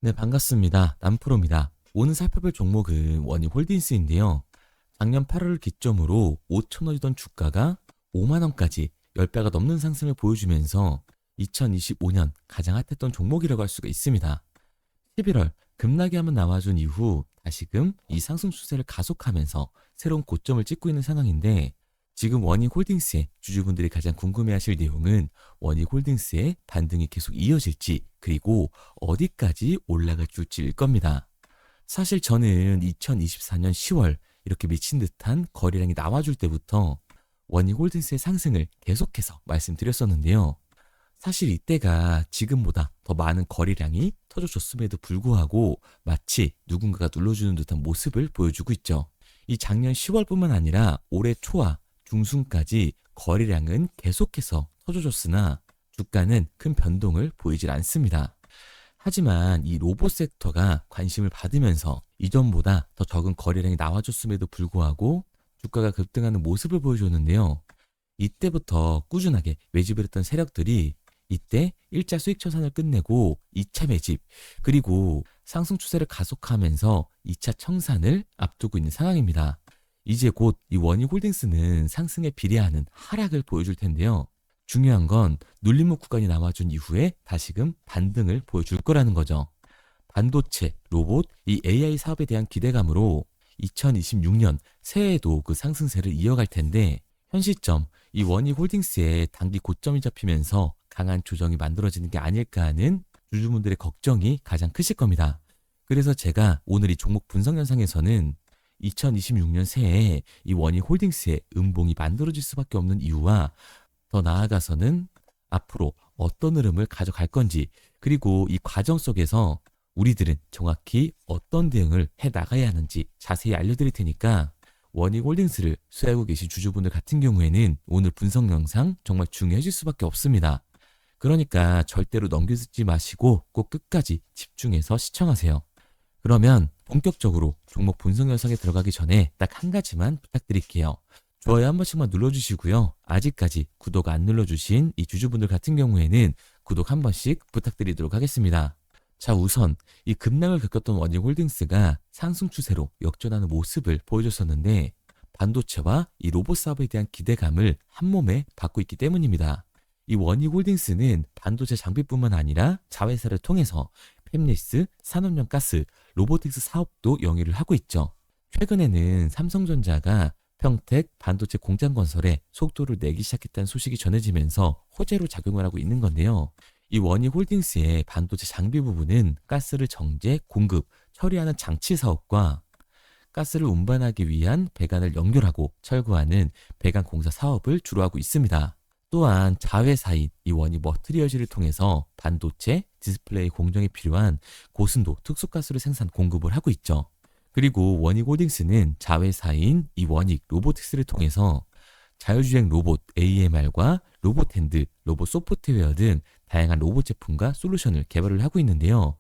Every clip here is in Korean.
네, 반갑습니다. 남프로입니다. 오늘 살펴볼 종목은 원익홀딩스인데요. 작년 8월을 기점으로 5,000원이던 주가가 5만 원까지 10배가 넘는 상승을 보여주면서 2025년 가장 핫했던 종목이라고 할 수가 있습니다. 11월 급락이 한번 나와준 이후 다시금 이 상승 추세를 가속하면서 새로운 고점을 찍고 있는 상황인데, 지금 원익홀딩스의 주주분들이 가장 궁금해하실 내용은 원익홀딩스의 반등이 계속 이어질지, 그리고 어디까지 올라갈 줄지일 겁니다. 사실 저는 2024년 10월 이렇게 미친 듯한 거래량이 나와줄 때부터 원익홀딩스의 상승을 계속해서 말씀드렸었는데요. 사실 이때가 지금보다 더 많은 거래량이 터져줬음에도 불구하고 마치 누군가가 눌러주는 듯한 모습을 보여주고 있죠. 이 작년 10월뿐만 아니라 올해 초와 중순까지 거래량은 계속해서 터져줬으나 주가는 큰 변동을 보이질 않습니다. 하지만 이 로봇 섹터가 관심을 받으면서 이전보다 더 적은 거래량이 나와줬음에도 불구하고 주가가 급등하는 모습을 보여줬는데요. 이때부터 꾸준하게 매집을 했던 세력들이 이때 1차 수익 처산을 끝내고 2차 매집, 그리고 상승 추세를 가속하면서 2차 청산을 앞두고 있는 상황입니다. 이제 곧 이 원익홀딩스는 상승에 비례하는 하락을 보여줄 텐데요. 중요한 건 눌림목 구간이 나와준 이후에 다시금 반등을 보여줄 거라는 거죠. 반도체, 로봇, 이 AI 사업에 대한 기대감으로 2026년 새해에도 그 상승세를 이어갈 텐데, 현 시점 이 원익홀딩스의 단기 고점이 잡히면서 강한 조정이 만들어지는 게 아닐까 하는 주주분들의 걱정이 가장 크실 겁니다. 그래서 제가 오늘 이 종목 분석 영상에서는 2026년 새해에 이 원익홀딩스의 음봉이 만들어질 수밖에 없는 이유와 더 나아가서는 앞으로 어떤 흐름을 가져갈 건지, 그리고 이 과정 속에서 우리들은 정확히 어떤 대응을 해 나가야 하는지 자세히 알려드릴 테니까, 원익홀딩스를 수혜하고 계신 주주분들 같은 경우에는 오늘 분석 영상 정말 중요해질 수밖에 없습니다. 그러니까 절대로 넘겨듣지 마시고 꼭 끝까지 집중해서 시청하세요. 그러면 본격적으로 종목 분석 영상에 들어가기 전에 딱 한 가지만 부탁드릴게요. 좋아요 한 번씩만 눌러주시고요. 아직까지 구독 안 눌러주신 이 주주분들 같은 경우에는 구독 한 번씩 부탁드리도록 하겠습니다. 자, 우선 이 급락을 겪었던 원익홀딩스가 상승 추세로 역전하는 모습을 보여줬었는데, 반도체와 이 로봇 사업에 대한 기대감을 한몸에 받고 있기 때문입니다. 이 원익홀딩스는 반도체 장비뿐만 아니라 자회사를 통해서 팹리스, 산업용 가스, 로보틱스 사업도 영위를 하고 있죠. 최근에는 삼성전자가 평택 반도체 공장 건설에 속도를 내기 시작했다는 소식이 전해지면서 호재로 작용을 하고 있는 건데요. 이 원익홀딩스의 반도체 장비 부분은 가스를 정제, 공급, 처리하는 장치 사업과 가스를 운반하기 위한 배관을 연결하고 철거하는 배관 공사 사업을 주로 하고 있습니다. 또한 자회사인 이 원익 머트리얼즈를 통해서 반도체, 디스플레이 공정에 필요한 고순도 특수가스를 생산 공급을 하고 있죠. 그리고 원익홀딩스는 자회사인 이 원익 로보틱스를 통해서 자율주행 로봇 AMR과 로봇핸드, 로봇 소프트웨어 등 다양한 로봇 제품과 솔루션을 개발을 하고 있는데요.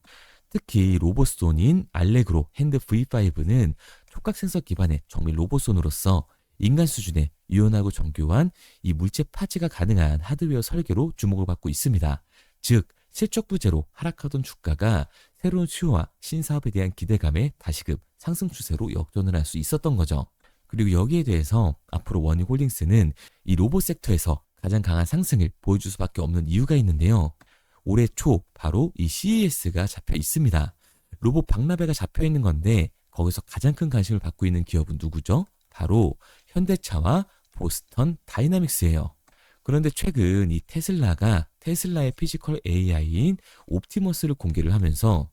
특히 로봇손인 알레그로 핸드 V5는 촉각 센서 기반의 정밀 로봇손으로서 인간 수준의 유연하고 정교한 이 물체 파지가 가능한 하드웨어 설계로 주목을 받고 있습니다. 즉, 실적 부재로 하락하던 주가가 새로운 수요와 신사업에 대한 기대감에 다시금 상승 추세로 역전을 할 수 있었던 거죠. 그리고 여기에 대해서 앞으로 원익홀딩스는 이 로봇 섹터에서 가장 강한 상승을 보여줄 수밖에 없는 이유가 있는데요. 올해 초 바로 이 CES가 잡혀 있습니다. 로봇 박람회가 잡혀 있는 건데, 거기서 가장 큰 관심을 받고 있는 기업은 누구죠? 바로 현대차와 보스턴 다이나믹스예요. 그런데 최근 이 테슬라가 테슬라의 피지컬 AI인 옵티머스를 공개를 하면서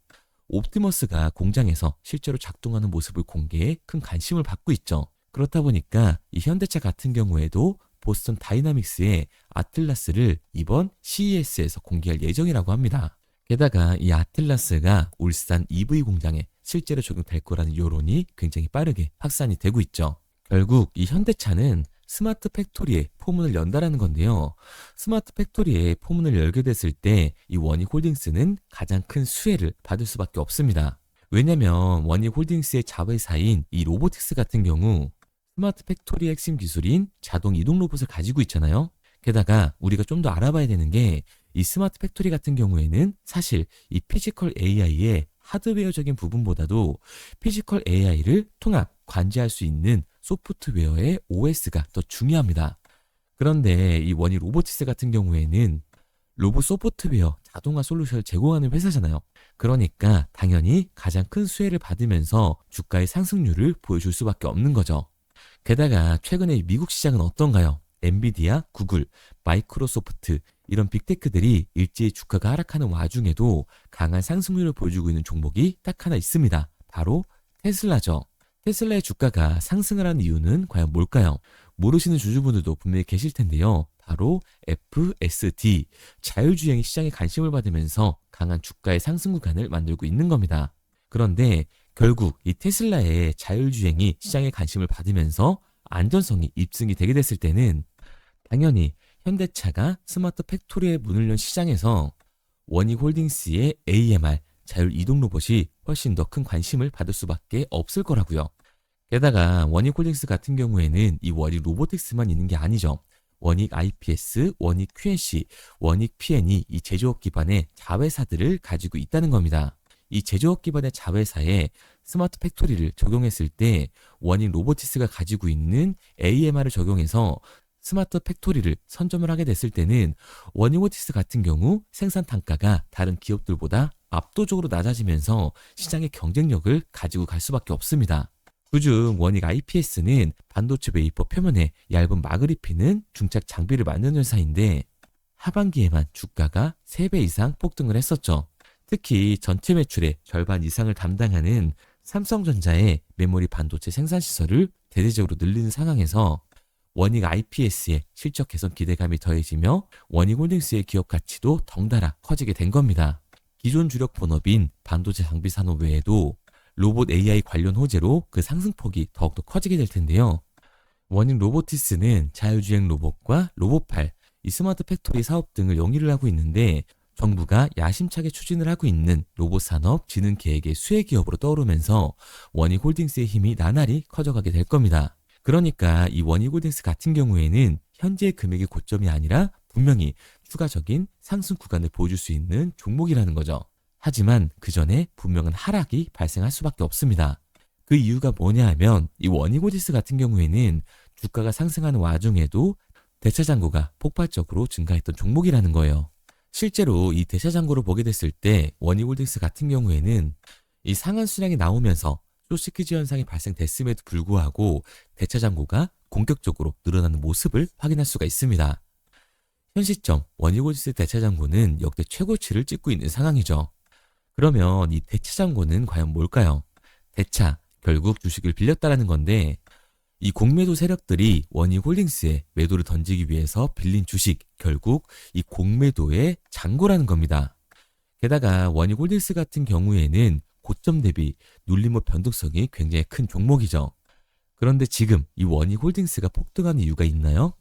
옵티머스가 공장에서 실제로 작동하는 모습을 공개해 큰 관심을 받고 있죠. 그렇다 보니까 이 현대차 같은 경우에도 보스턴 다이나믹스의 아틀라스를 이번 CES에서 공개할 예정이라고 합니다. 게다가 이 아틀라스가 울산 EV 공장에 실제로 적용될 거라는 여론이 굉장히 빠르게 확산이 되고 있죠. 결국 이 현대차는 스마트 팩토리에 포문을 연다라는 건데요. 스마트 팩토리에 포문을 열게 됐을 때 이 원익홀딩스는 가장 큰 수혜를 받을 수밖에 없습니다. 왜냐면 원익홀딩스의 자회사인 이 로보틱스 같은 경우 스마트 팩토리의 핵심 기술인 자동 이동 로봇을 가지고 있잖아요. 게다가 우리가 좀 더 알아봐야 되는 게, 이 스마트 팩토리 같은 경우에는 사실 이 피지컬 AI의 하드웨어적인 부분보다도 피지컬 AI를 통합, 관제할 수 있는 소프트웨어의 OS가 더 중요합니다. 그런데 이 원익 로보티스 같은 경우에는 로봇 소프트웨어 자동화 솔루션을 제공하는 회사잖아요. 그러니까 당연히 가장 큰 수혜를 받으면서 주가의 상승률을 보여줄 수밖에 없는 거죠. 게다가 최근에 미국 시장은 어떤가요? 엔비디아, 구글, 마이크로소프트 이런 빅테크들이 일제히 주가가 하락하는 와중에도 강한 상승률을 보여주고 있는 종목이 딱 하나 있습니다. 바로 테슬라죠. 테슬라의 주가가 상승을 하는 이유는 과연 뭘까요? 모르시는 주주분들도 분명히 계실 텐데요. 바로 FSD, 자율주행이 시장에 관심을 받으면서 강한 주가의 상승 구간을 만들고 있는 겁니다. 그런데 결국 이 테슬라의 자율주행이 시장에 관심을 받으면서 안전성이 입증이 되게 됐을 때는 당연히 현대차가 스마트 팩토리의 문을 연 시장에서 원익홀딩스의 AMR, 자율이동 로봇이 훨씬 더 큰 관심을 받을 수밖에 없을 거라고요. 게다가 원익홀딩스 같은 경우에는 이 원익 로보틱스만 있는 게 아니죠. 원익 IPS, 원익 QNC, 원익 PN이 이 제조업 기반의 자회사들을 가지고 있다는 겁니다. 이 제조업 기반의 자회사에 스마트 팩토리를 적용했을 때 원익 로보티스가 가지고 있는 AMR을 적용해서 스마트 팩토리를 선점을 하게 됐을 때는 원익 로보티스 같은 경우 생산 단가가 다른 기업들보다 압도적으로 낮아지면서 시장의 경쟁력을 가지고 갈 수밖에 없습니다. 그중 원익 IPS는 반도체 웨이퍼 표면에 얇은 막을 입히는 중착 장비를 만드는 회사인데 하반기에만 주가가 3배 이상 폭등을 했었죠. 특히 전체 매출의 절반 이상을 담당하는 삼성전자의 메모리 반도체 생산 시설을 대대적으로 늘리는 상황에서 원익 IPS의 실적 개선 기대감이 더해지며 원익홀딩스의 기업 가치도 덩달아 커지게 된 겁니다. 기존 주력 본업인 반도체 장비 산업 외에도 로봇 AI 관련 호재로 그 상승폭이 더욱더 커지게 될 텐데요. 원익 로보티스는 자율주행 로봇과 로봇팔, 이 스마트 팩토리 사업 등을 영위를 하고 있는데 정부가 야심차게 추진을 하고 있는 로봇 산업 진흥 계획의 수혜 기업으로 떠오르면서 원익 홀딩스의 힘이 나날이 커져가게 될 겁니다. 그러니까 이 원익 홀딩스 같은 경우에는 현재의 금액의 고점이 아니라 분명히 추가적인 상승 구간을 보여줄 수 있는 종목이라는 거죠. 하지만 그 전에 분명한 하락이 발생할 수밖에 없습니다. 그 이유가 뭐냐 하면 이 원익 홀딩스 같은 경우에는 주가가 상승하는 와중에도 대차 잔고가 폭발적으로 증가했던 종목이라는 거예요. 실제로 이 대차 잔고를 보게 됐을 때 원익 홀딩스 같은 경우에는 이 상한 수량이 나오면서 쇼스퀴즈 현상이 발생됐음에도 불구하고 대차 잔고가 공격적으로 늘어나는 모습을 확인할 수가 있습니다. 현 시점 원익 홀딩스 대차 잔고는 역대 최고치를 찍고 있는 상황이죠. 그러면 이 대차 잔고는 과연 뭘까요? 대차, 결국 주식을 빌렸다라는 건데 이 공매도 세력들이 원익 홀딩스에 매도를 던지기 위해서 빌린 주식, 결국 이 공매도의 잔고라는 겁니다. 게다가 원익 홀딩스 같은 경우에는 고점 대비 눌림목 변동성이 굉장히 큰 종목이죠. 그런데 지금 이 원익 홀딩스가 폭등한 이유가 있나요?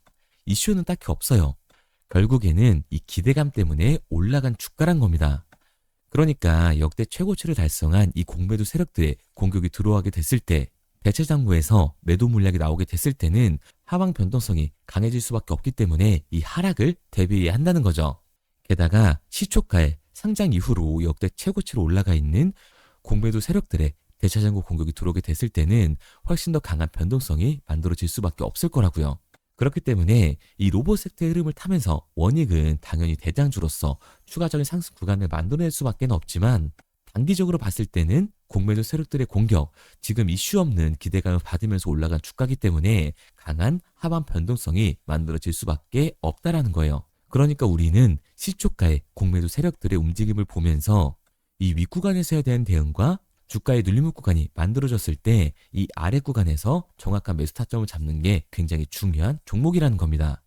이슈는 딱히 없어요. 결국에는 이 기대감 때문에 올라간 주가란 겁니다. 그러니까 역대 최고치를 달성한 이 공매도 세력들의 공격이 들어가게 됐을 때 대체 잔고에서 매도 물량이 나오게 됐을 때는 하방 변동성이 강해질 수밖에 없기 때문에 이 하락을 대비해야 한다는 거죠. 게다가 시초가에 상장 이후로 역대 최고치로 올라가 있는 공매도 세력들의 대차 잔고 공격이 들어오게 됐을 때는 훨씬 더 강한 변동성이 만들어질 수밖에 없을 거라고요. 그렇기 때문에 이 로봇 섹터의 흐름을 타면서 원익은 당연히 대장주로서 추가적인 상승 구간을 만들어낼 수밖에 없지만 단기적으로 봤을 때는 공매도 세력들의 공격, 지금 이슈 없는 기대감을 받으면서 올라간 주가이기 때문에 강한 하반 변동성이 만들어질 수밖에 없다라는 거예요. 그러니까 우리는 시초가의 공매도 세력들의 움직임을 보면서 이 윗구간에서에 대한 대응과 주가의 눌림목 구간이 만들어졌을 때 이 아래 구간에서 정확한 매수 타점을 잡는 게 굉장히 중요한 종목이라는 겁니다.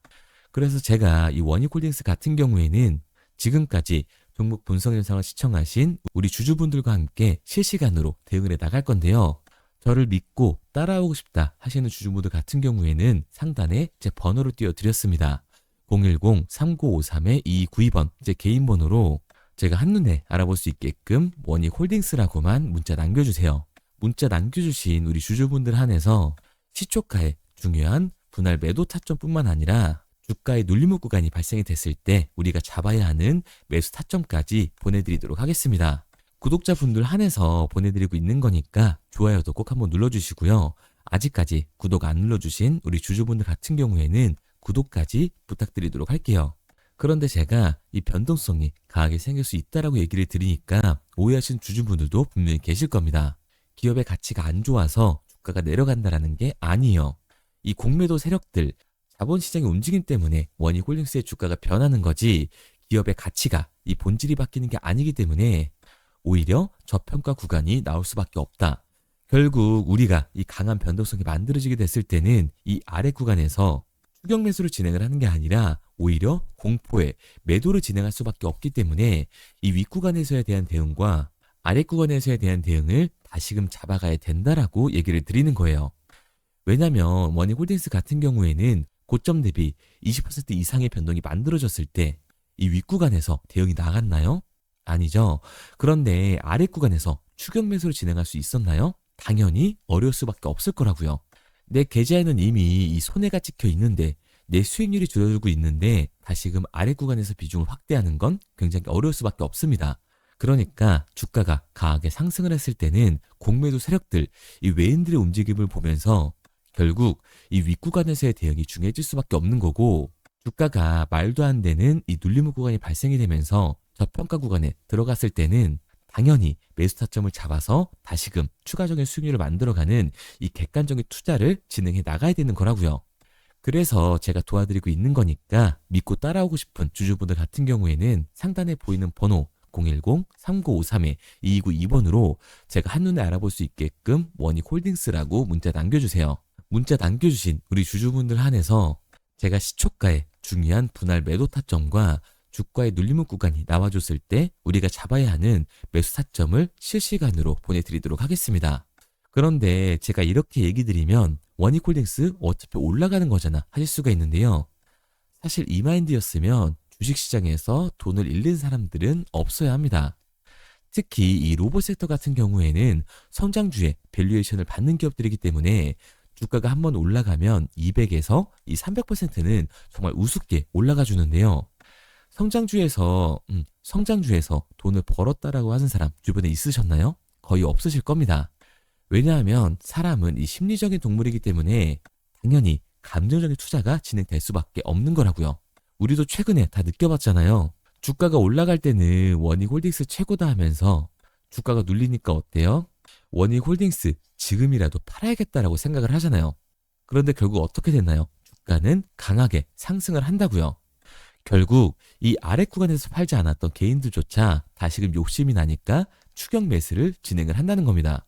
그래서 제가 이 원익홀딩스 같은 경우에는 지금까지 종목 분석 영상을 시청하신 우리 주주분들과 함께 실시간으로 대응을 해 나갈 건데요. 저를 믿고 따라오고 싶다 하시는 주주분들 같은 경우에는 상단에 제 번호를 띄워드렸습니다. 010-3953-2292번 제 개인 번호로 제가 한눈에 알아볼 수 있게끔 원익홀딩스라고만 문자 남겨주세요. 문자 남겨주신 우리 주주분들 한해서 시초가의 중요한 분할 매도 타점뿐만 아니라 주가의 눌림목 구간이 발생이 됐을 때 우리가 잡아야 하는 매수 타점까지 보내드리도록 하겠습니다. 구독자분들 한해서 보내드리고 있는 거니까 좋아요도 꼭 한번 눌러주시고요. 아직까지 구독 안 눌러주신 우리 주주분들 같은 경우에는 구독까지 부탁드리도록 할게요. 그런데 제가 이 변동성이 강하게 생길 수 있다라고 얘기를 드리니까 오해하신 주주분들도 분명히 계실 겁니다. 기업의 가치가 안 좋아서 주가가 내려간다라는 게 아니에요. 이 공매도 세력들, 자본시장의 움직임 때문에 원희홀딩스의 주가가 변하는 거지 기업의 가치가 이 본질이 바뀌는 게 아니기 때문에 오히려 저평가 구간이 나올 수밖에 없다. 결국 우리가 이 강한 변동성이 만들어지게 됐을 때는 이 아래 구간에서 추격 매수를 진행을 하는 게 아니라 오히려 공포의 매도를 진행할 수밖에 없기 때문에 이 윗구간에서에 대한 대응과 아래 구간에서에 대한 대응을 다시금 잡아가야 된다라고 얘기를 드리는 거예요. 왜냐하면 원희홀딩스 같은 경우에는 고점 대비 20% 이상의 변동이 만들어졌을 때 이 윗구간에서 대응이 나갔나요? 아니죠. 그런데 아래 구간에서 추격 매수를 진행할 수 있었나요? 당연히 어려울 수밖에 없을 거라고요. 내 계좌에는 이미 이 손해가 찍혀 있는데 내 수익률이 줄어들고 있는데 다시금 아래 구간에서 비중을 확대하는 건 굉장히 어려울 수밖에 없습니다. 그러니까 주가가 강하게 상승을 했을 때는 공매도 세력들, 이 외인들의 움직임을 보면서 결국 이 윗구간에서의 대응이 중요해질 수밖에 없는 거고 주가가 말도 안 되는 이 눌림목 구간이 발생이 되면서 저평가 구간에 들어갔을 때는 당연히 매수 타점을 잡아서 다시금 추가적인 수익률을 만들어가는 이 객관적인 투자를 진행해 나가야 되는 거라고요. 그래서 제가 도와드리고 있는 거니까 믿고 따라오고 싶은 주주분들 같은 경우에는 상단에 보이는 번호 010-3953-2292번으로 제가 한눈에 알아볼 수 있게끔 원희홀딩스라고 문자 남겨주세요. 문자 남겨주신 우리 주주분들 한해서 제가 시초가의 중요한 분할 매도 타점과 주가의 눌림목 구간이 나와줬을 때 우리가 잡아야 하는 매수 타점을 실시간으로 보내드리도록 하겠습니다. 그런데 제가 이렇게 얘기 드리면 원희홀딩스 어차피 올라가는 거잖아 하실 수가 있는데요. 사실 이 마인드였으면 주식시장에서 돈을 잃는 사람들은 없어야 합니다. 특히 이 로봇 섹터 같은 경우에는 성장주의 밸류에이션을 받는 기업들이기 때문에 주가가 한번 올라가면 200에서 이 300%는 정말 우습게 올라가 주는데요. 성장주에서 돈을 벌었다라고 하는 사람 주변에 있으셨나요? 거의 없으실 겁니다. 왜냐하면 사람은 이 심리적인 동물이기 때문에 당연히 감정적인 투자가 진행될 수밖에 없는 거라고요. 우리도 최근에 다 느껴봤잖아요. 주가가 올라갈 때는 원희홀딩스 최고다 하면서 주가가 눌리니까 어때요? 원희홀딩스 지금이라도 팔아야겠다라고 생각을 하잖아요. 그런데 결국 어떻게 됐나요? 주가는 강하게 상승을 한다고요. 결국 이 아래 구간에서 팔지 않았던 개인들조차 다시금 욕심이 나니까 추격 매수를 진행을 한다는 겁니다.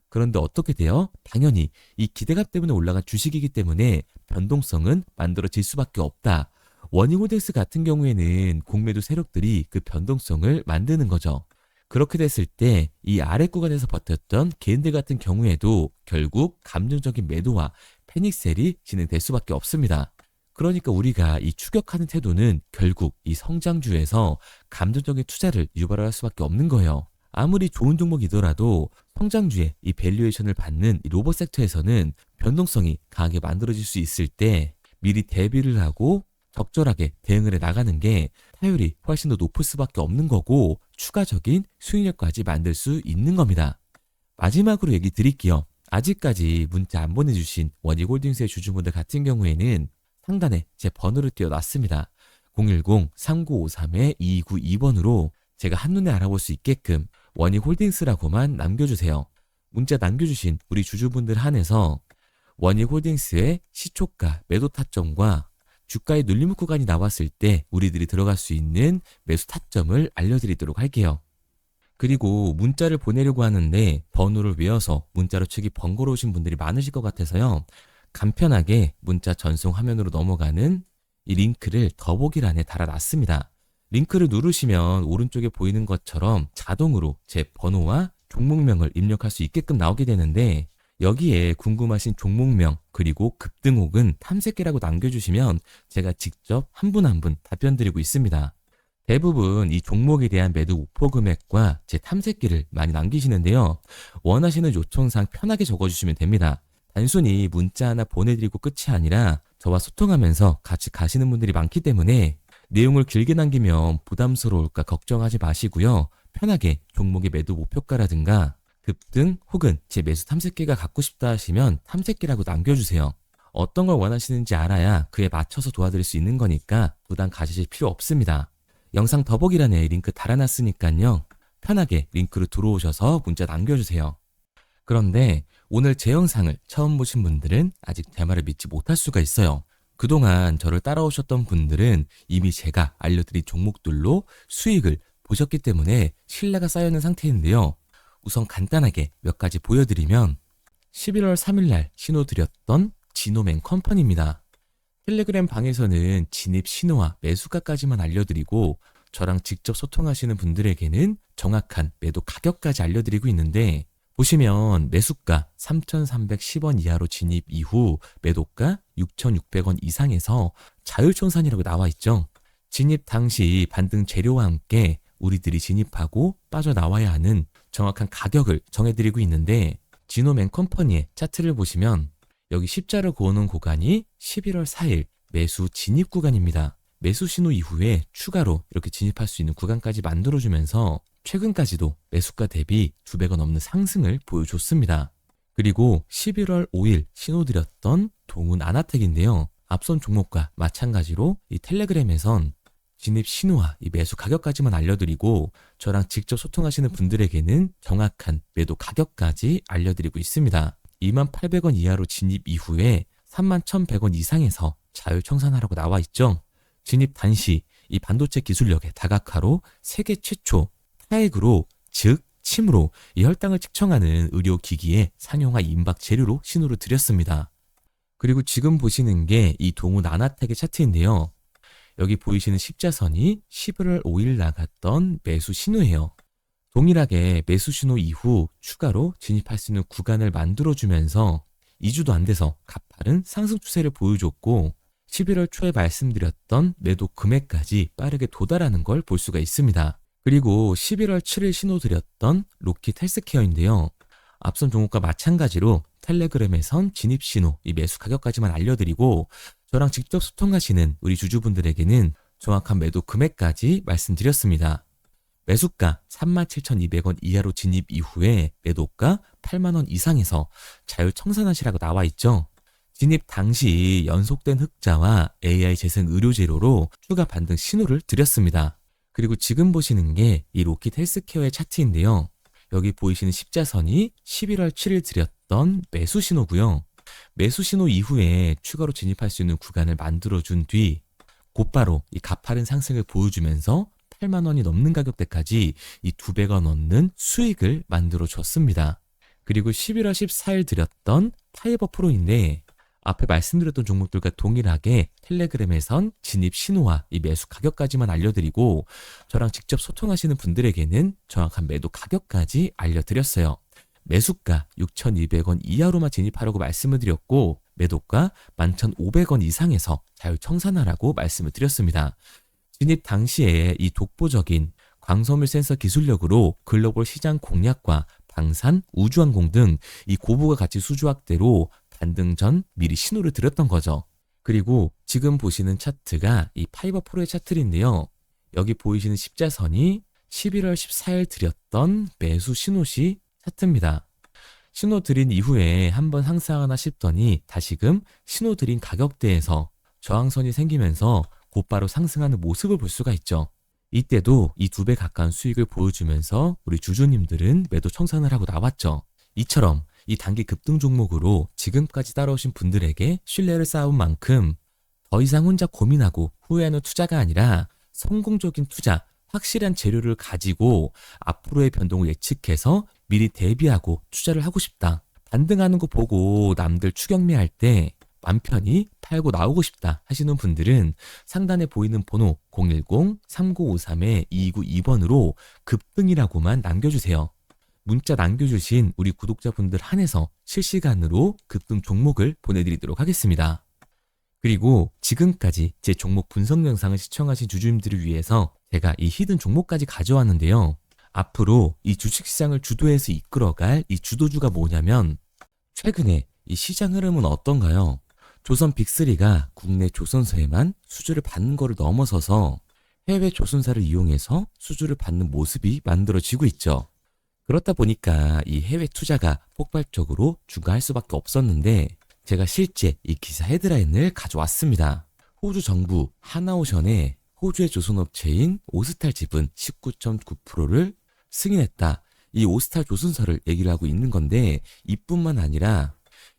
그런데 어떻게 돼요? 당연히 이 기대감 때문에 올라간 주식이기 때문에 변동성은 만들어질 수밖에 없다. 원희홀딩스 같은 경우에는 공매도 세력들이 그 변동성을 만드는 거죠. 그렇게 됐을 때 이 아래 구간에서 버텼던 개인들 같은 경우에도 결국 감정적인 매도와 패닉셀이 진행될 수밖에 없습니다. 그러니까 우리가 이 추격하는 태도는 결국 이 성장주에서 감정적인 투자를 유발할 수밖에 없는 거예요. 아무리 좋은 종목이더라도 성장주의 이 밸류에이션을 받는 이 로봇 섹터에서는 변동성이 강하게 만들어질 수 있을 때 미리 대비를 하고 적절하게 대응을 해 나가는 게 타율이 훨씬 더 높을 수밖에 없는 거고 추가적인 수익률까지 만들 수 있는 겁니다. 마지막으로 얘기 드릴게요. 아직까지 문자 안 보내주신 원희홀딩스의 주주분들 같은 경우에는 상단에 제 번호를 띄워놨습니다. 010-3953-2292번으로 제가 한눈에 알아볼 수 있게끔 원희홀딩스라고만 남겨주세요. 문자 남겨주신 우리 주주분들 한해서 원희홀딩스의 시초가 매도 타점과 주가의 눌림목 구간이 나왔을 때 우리들이 들어갈 수 있는 매수 타점을 알려드리도록 할게요. 그리고 문자를 보내려고 하는데 번호를 외워서 문자로 치기 번거로우신 분들이 많으실 것 같아서요. 간편하게 문자 전송 화면으로 넘어가는 이 링크를 더보기란에 달아놨습니다. 링크를 누르시면 오른쪽에 보이는 것처럼 자동으로 제 번호와 종목명을 입력할 수 있게끔 나오게 되는데 여기에 궁금하신 종목명 그리고 급등혹은 탐색기라고 남겨주시면 제가 직접 한 분 한 분 답변 드리고 있습니다. 대부분 이 종목에 대한 매도 목표 금액과 제 탐색기를 많이 남기시는데요. 원하시는 요청사항 편하게 적어주시면 됩니다. 단순히 문자 하나 보내드리고 끝이 아니라 저와 소통하면서 같이 가시는 분들이 많기 때문에 내용을 길게 남기면 부담스러울까 걱정하지 마시고요. 편하게 종목의 매도 목표가라든가 급등 혹은 제 매수 탐색기가 갖고 싶다 하시면 탐색기라고 남겨주세요. 어떤 걸 원하시는지 알아야 그에 맞춰서 도와드릴 수 있는 거니까 부담 가지실 필요 없습니다. 영상 더보기란에 링크 달아놨으니까요. 편하게 링크로 들어오셔서 문자 남겨주세요. 그런데 오늘 제 영상을 처음 보신 분들은 아직 제 말을 믿지 못할 수가 있어요. 그동안 저를 따라오셨던 분들은 이미 제가 알려드린 종목들로 수익을 보셨기 때문에 신뢰가 쌓여있는 상태인데요. 우선 간단하게 몇 가지 보여드리면 11월 3일날 신호드렸던 지노맨 컴퍼니입니다. 텔레그램 방에서는 진입 신호와 매수가까지만 알려드리고 저랑 직접 소통하시는 분들에게는 정확한 매도 가격까지 알려드리고 있는데 보시면 매수가 3,310원 이하로 진입 이후 매도가 6,600원 이상에서 자율청산이라고 나와 있죠. 진입 당시 반등 재료와 함께 우리들이 진입하고 빠져나와야 하는 정확한 가격을 정해드리고 있는데 지노맨 컴퍼니의 차트를 보시면 여기 십자를 그어놓은 구간이 11월 4일 매수 진입 구간입니다. 매수 신호 이후에 추가로 이렇게 진입할 수 있는 구간까지 만들어주면서 최근까지도 매수가 대비 2배가 넘는 상승을 보여줬습니다. 그리고 11월 5일 신호드렸던 동훈 아나텍인데요. 앞선 종목과 마찬가지로 이 텔레그램에선 진입 신호와 이 매수 가격까지만 알려드리고 저랑 직접 소통하시는 분들에게는 정확한 매도 가격까지 알려드리고 있습니다. 28,000원 이하로 진입 이후에 31,100원 이상에서 자율청산하라고 나와 있죠. 진입 단시 이 반도체 기술력의 다각화로 세계 최초 타액으로 즉 침으로 이 혈당을 측정하는 의료기기의 상용화 임박 재료로 신호를 드렸습니다. 그리고 지금 보시는 게 이 동훈 아나텍의 차트인데요. 여기 보이시는 십자선이 11월 5일 나갔던 매수 신호예요. 동일하게 매수 신호 이후 추가로 진입할 수 있는 구간을 만들어주면서 2주도 안 돼서 가파른 상승 추세를 보여줬고 11월 초에 말씀드렸던 매도 금액까지 빠르게 도달하는 걸 볼 수가 있습니다. 그리고 11월 7일 신호 드렸던 로킷 헬스케어인데요. 앞선 종목과 마찬가지로 텔레그램에선 진입 신호, 이 매수 가격까지만 알려드리고 저랑 직접 소통하시는 우리 주주분들에게는 정확한 매도 금액까지 말씀드렸습니다. 매수가 37,200원 이하로 진입 이후에 매도가 8만원 이상에서 자율청산하시라고 나와 있죠. 진입 당시 연속된 흑자와 AI 재생 의료재료로 추가 반등 신호를 드렸습니다. 그리고 지금 보시는 게 이 로킷 헬스케어의 차트인데요. 여기 보이시는 십자선이 11월 7일 드렸던 매수 신호고요. 매수 신호 이후에 추가로 진입할 수 있는 구간을 만들어준 뒤 곧바로 이 가파른 상승을 보여주면서 8만 원이 넘는 가격대까지 이 2배가 넘는 수익을 만들어 줬습니다. 그리고 11월 14일 드렸던 파이버 프로인데 앞에 말씀드렸던 종목들과 동일하게 텔레그램에선 진입 신호와 이 매수 가격까지만 알려드리고 저랑 직접 소통하시는 분들에게는 정확한 매도 가격까지 알려드렸어요. 매수가 6,200원 이하로만 진입하라고 말씀을 드렸고 매도가 11,500원 이상에서 자율청산하라고 말씀을 드렸습니다. 진입 당시에 이 독보적인 광섬유 센서 기술력으로 글로벌 시장 공략과 방산, 우주항공 등 이 고부가 가치 수주 확대로 반등 전 미리 신호를 드렸던 거죠. 그리고 지금 보시는 차트가 이 파이버 프로의 차트인데요. 여기 보이시는 십자선이 11월 14일 드렸던 매수 신호시 차트입니다. 신호 드린 이후에 한번 상승하나 싶더니 다시금 신호 드린 가격대에서 저항선이 생기면서 곧바로 상승하는 모습을 볼 수가 있죠. 이때도 이 2배 가까운 수익을 보여주면서 우리 주주님들은 매도 청산을 하고 나왔죠. 이처럼 이 단기 급등 종목으로 지금까지 따라오신 분들에게 신뢰를 쌓은 만큼 더 이상 혼자 고민하고 후회하는 투자가 아니라 성공적인 투자, 확실한 재료를 가지고 앞으로의 변동을 예측해서 미리 대비하고 투자를 하고 싶다. 반등하는 거 보고 남들 추격매할 때 맘 편히 팔고 나오고 싶다 하시는 분들은 상단에 보이는 번호 010-3953-2292번으로 급등이라고만 남겨주세요. 문자 남겨주신 우리 구독자분들 한해서 실시간으로 급등 종목을 보내드리도록 하겠습니다. 그리고 지금까지 제 종목 분석 영상을 시청하신 주주님들을 위해서 제가 이 히든 종목까지 가져왔는데요. 앞으로 이 주식시장을 주도해서 이끌어갈 이 주도주가 뭐냐면 최근에 이 시장 흐름은 어떤가요? 조선 빅3가 국내 조선소에만 수주를 받는 거를 넘어서서 해외 조선사를 이용해서 수주를 받는 모습이 만들어지고 있죠. 그렇다 보니까 이 해외 투자가 폭발적으로 증가할 수밖에 없었는데 제가 실제 이 기사 헤드라인을 가져왔습니다. 호주 정부 하나오션에 호주의 조선업체인 오스탈 지분 19.9%를 승인했다. 이 오스탈 조선사를 얘기를 하고 있는 건데 이뿐만 아니라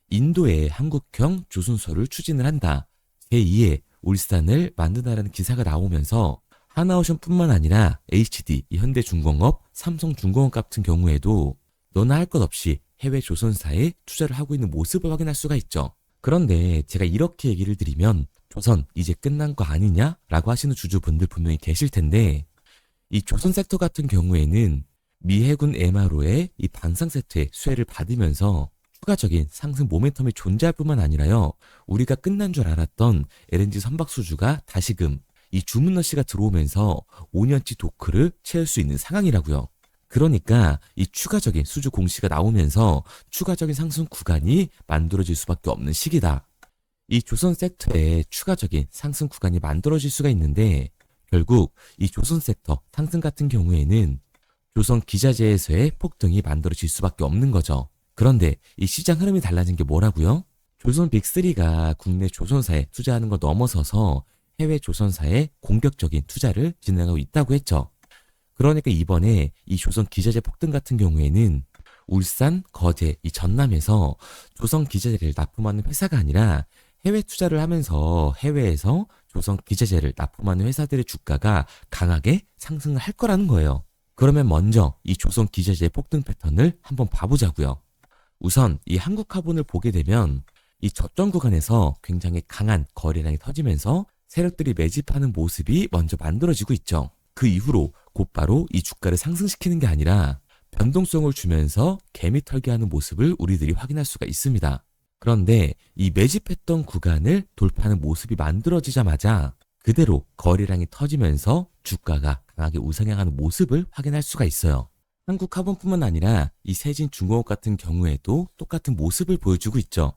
인도의 한국형 조선소를 추진을 한다. 제2의 울산을 만든다라는 기사가 나오면서 하나오션뿐만 아니라 HD, 현대중공업, 삼성중공업 같은 경우에도 너나 할 것 없이 해외 조선사에 투자를 하고 있는 모습을 확인할 수가 있죠. 그런데 제가 이렇게 얘기를 드리면 조선 이제 끝난 거 아니냐라고 하시는 주주분들 분명히 계실 텐데 이 조선 섹터 같은 경우에는 미 해군 MRO의 이 방산 세트의 수혜를 받으면서 추가적인 상승 모멘텀이 존재할 뿐만 아니라요. 우리가 끝난 줄 알았던 LNG 선박 수주가 다시금 이 주문러시가 들어오면서 5년치 도크를 채울 수 있는 상황이라고요. 그러니까 이 추가적인 수주 공시가 나오면서 추가적인 상승 구간이 만들어질 수밖에 없는 시기다. 이 조선 섹터에 추가적인 상승 구간이 만들어질 수가 있는데 결국 이 조선 섹터 상승 같은 경우에는 조선 기자재에서의 폭등이 만들어질 수밖에 없는 거죠. 그런데 이 시장 흐름이 달라진 게 뭐라고요? 조선 빅3가 국내 조선사에 투자하는 걸 넘어서서 해외 조선사에 공격적인 투자를 진행하고 있다고 했죠. 그러니까 이번에 이 조선 기자재 폭등 같은 경우에는 울산, 거제, 이 전남에서 조선 기자재를 납품하는 회사가 아니라 해외 투자를 하면서 해외에서 조선 기자재를 납품하는 회사들의 주가가 강하게 상승을 할 거라는 거예요. 그러면 먼저 이 조선 기자재의 폭등 패턴을 한번 봐보자고요. 우선 이 한국화본을 보게 되면 이 저점 구간에서 굉장히 강한 거래량이 터지면서 세력들이 매집하는 모습이 먼저 만들어지고 있죠. 그 이후로 곧바로 이 주가를 상승시키는 게 아니라 변동성을 주면서 개미 털기하는 모습을 우리들이 확인할 수가 있습니다. 그런데 이 매집했던 구간을 돌파하는 모습이 만들어지자마자 그대로 거래량이 터지면서 주가가 강하게 우상향하는 모습을 확인할 수가 있어요. 한국화본뿐만 아니라 이 세진중공업 같은 경우에도 똑같은 모습을 보여주고 있죠.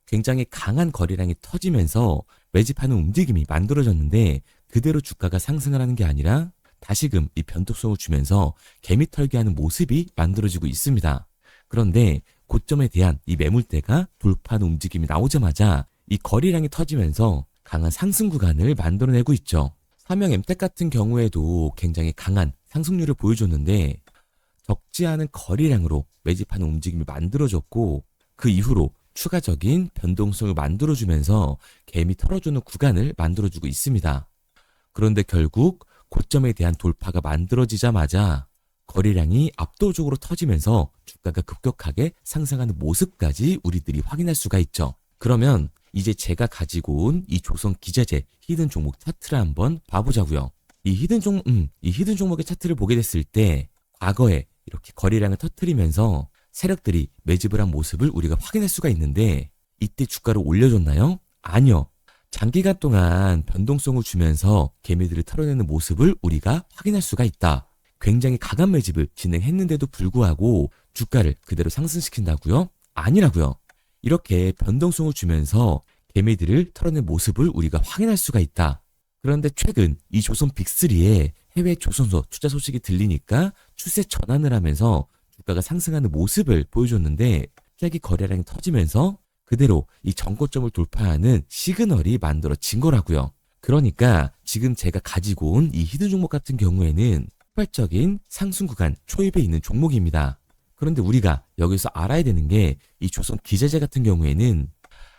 굉장히 강한 거래량이 터지면서 매집하는 움직임이 만들어졌는데 그대로 주가가 상승을 하는 게 아니라 다시금 이 변동성을 주면서 개미 털기하는 모습이 만들어지고 있습니다. 그런데 고점에 대한 이 매물대가 돌파하는 움직임이 나오자마자 이 거래량이 터지면서 강한 상승 구간을 만들어내고 있죠. 삼형 엠텍 같은 경우에도 굉장히 강한 상승률을 보여줬는데 적지 않은 거래량으로 매집하는 움직임이 만들어졌고 그 이후로 추가적인 변동성을 만들어주면서 개미 털어주는 구간을 만들어주고 있습니다. 그런데 결국 고점에 대한 돌파가 만들어지자마자 거래량이 압도적으로 터지면서 주가가 급격하게 상승하는 모습까지 우리들이 확인할 수가 있죠. 그러면 이제 제가 가지고 온 이 조선 기자재 히든 종목 차트를 한번 봐보자고요. 이 히든 종목의 차트를 보게 됐을 때 과거에 이렇게 거래량을 터뜨리면서 세력들이 매집을 한 모습을 우리가 확인할 수가 있는데 이때 주가를 올려줬나요? 아니요. 장기간 동안 변동성을 주면서 개미들을 털어내는 모습을 우리가 확인할 수가 있다. 굉장히 강한 매집을 진행했는데도 불구하고 주가를 그대로 상승시킨다고요? 아니라고요. 이렇게 변동성을 주면서 개미들을 털어낸 모습을 우리가 확인할 수가 있다. 그런데 최근 이 조선 빅3의 해외 조선소 투자 소식이 들리니까 추세 전환을 하면서 주가가 상승하는 모습을 보여줬는데 갑자기 거래량이 터지면서 그대로 이 전고점을 돌파하는 시그널이 만들어진 거라고요. 그러니까 지금 제가 가지고 온 이 히든 종목 같은 경우에는 폭발적인 상승 구간 초입에 있는 종목입니다. 그런데 우리가 여기서 알아야 되는 게 이 조선 기자재 같은 경우에는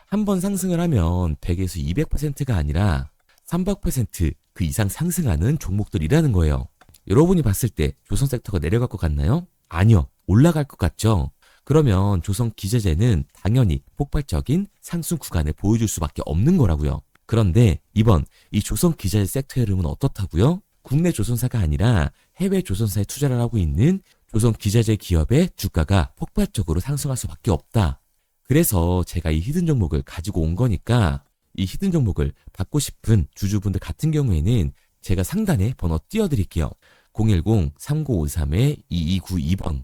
한번 상승을 하면 100에서 200%가 아니라 300%그 이상 상승하는 종목들이라는 거예요. 여러분이 봤을 때 조선 섹터가 내려갈 것 같나요? 아니요. 올라갈 것 같죠? 그러면 조선 기자재는 당연히 폭발적인 상승 구간을 보여줄 수밖에 없는 거라고요. 그런데 이번 이 조선 기자재 섹터 흐름은 어떻다고요? 국내 조선사가 아니라 해외 조선사에 투자를 하고 있는 조선 기자재 기업의 주가가 폭발적으로 상승할 수밖에 없다. 그래서 제가 이 히든 종목을 가지고 온 거니까 이 히든 종목을 받고 싶은 주주분들 같은 경우에는 제가 상단에 번호 띄워드릴게요. 010-3953-2292번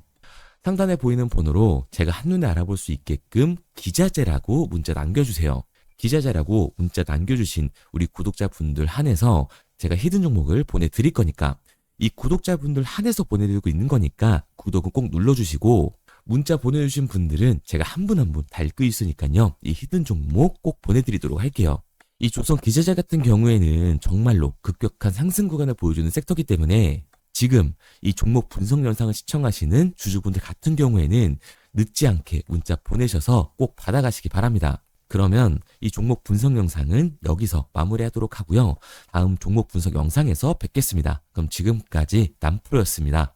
상단에 보이는 번호로 제가 한눈에 알아볼 수 있게끔 기자재라고 문자 남겨주세요. 기자재라고 문자 남겨주신 우리 구독자분들 한해서 제가 히든 종목을 보내드릴 거니까 이 구독자분들 한해서 보내드리고 있는 거니까 구독은 꼭 눌러주시고 문자 보내주신 분들은 제가 한 분 한 분 다 읽고 있으니까요. 이 히든 종목 꼭 보내드리도록 할게요. 이 조선 기재자 같은 경우에는 정말로 급격한 상승 구간을 보여주는 섹터이기 때문에 지금 이 종목 분석 영상을 시청하시는 주주분들 같은 경우에는 늦지 않게 문자 보내셔서 꼭 받아가시기 바랍니다. 그러면 이 종목 분석 영상은 여기서 마무리하도록 하고요. 다음 종목 분석 영상에서 뵙겠습니다. 그럼 지금까지 남프로였습니다.